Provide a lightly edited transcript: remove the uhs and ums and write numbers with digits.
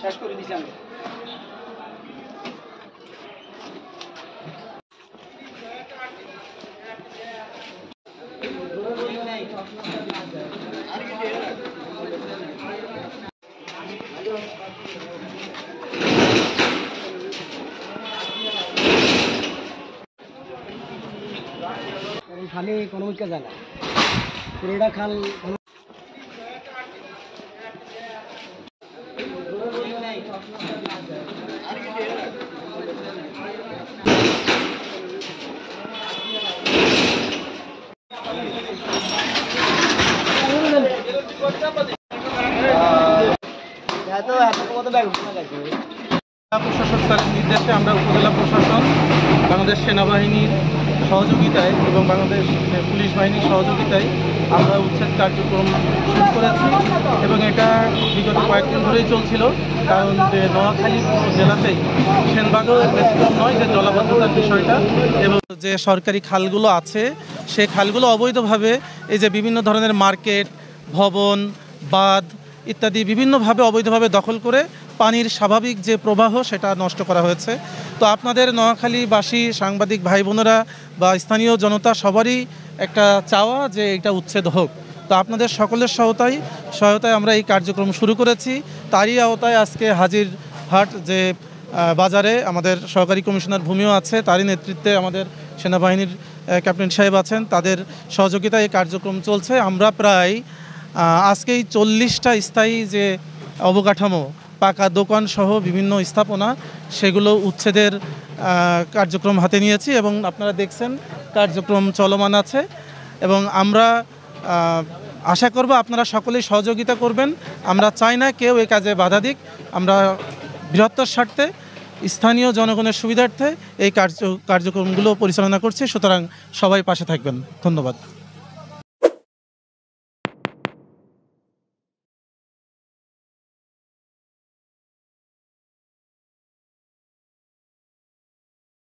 শেষ করে দিছি আমি। খালি কোনো মুখে যায় না, পুরোটা খাল প্রশাসক স্যারের নির্দেশে আমরা উপজেলা প্রশাসন, বাংলাদেশ সেনাবাহিনীর সহযোগিতায় এবং বাংলাদেশ পুলিশ বাহিনীর সহযোগিতায় আমরা উচ্ছেদ কার্যক্রম শুরু করেছি এবং এটা বিগত কয়েকদিন ধরেই চলছিল। কারণ যে নোয়াখালী জেলাতেই সেনবাগও ব্যতিক্রম নয় যে জলাবদ্ধতার বিষয়টা, এবং যে সরকারি খালগুলো আছে সেই খালগুলো অবৈধভাবে এই যে বিভিন্ন ধরনের মার্কেট, ভবন, বাঁধ ইত্যাদি বিভিন্নভাবে অবৈধভাবে দখল করে পানির স্বাভাবিক যে প্রবাহ সেটা নষ্ট করা হয়েছে। তো আপনাদের নোয়াখালীবাসী সাংবাদিক ভাই বোনেরা বা স্থানীয় জনতা সবারই একটা চাওয়া যে এটা উচ্ছেদ হোক। তো আপনাদের সকলের সহায়তায় আমরা এই কার্যক্রম শুরু করেছি। তারই আওতায় আজকে হাজিরহাট যে বাজারে আমাদের সহকারী কমিশনার ভূমিও আছে, তারই নেতৃত্বে আমাদের সেনাবাহিনীর ক্যাপ্টেন সাহেব আছেন, তাদের সহযোগিতায় এই কার্যক্রম চলছে। আমরা প্রায় আজকেই 40টা স্থায়ী যে অবকাঠামো, পাকা দোকান সহ বিভিন্ন স্থাপনা, সেগুলো উচ্ছেদের কার্যক্রম হাতে নিয়েছি এবং আপনারা দেখছেন কার্যক্রম চলমান আছে। এবং আমরা আশা করব আপনারা সকলেই সহযোগিতা করবেন। আমরা চাই না কেউ এই কাজে বাধা দিক। আমরা বৃহত্তর স্বার্থে স্থানীয় জনগণের সুবিধার্থে এই কার্যক্রমগুলো পরিচালনা করছি। সুতরাং সবাই পাশে থাকবেন। ধন্যবাদ।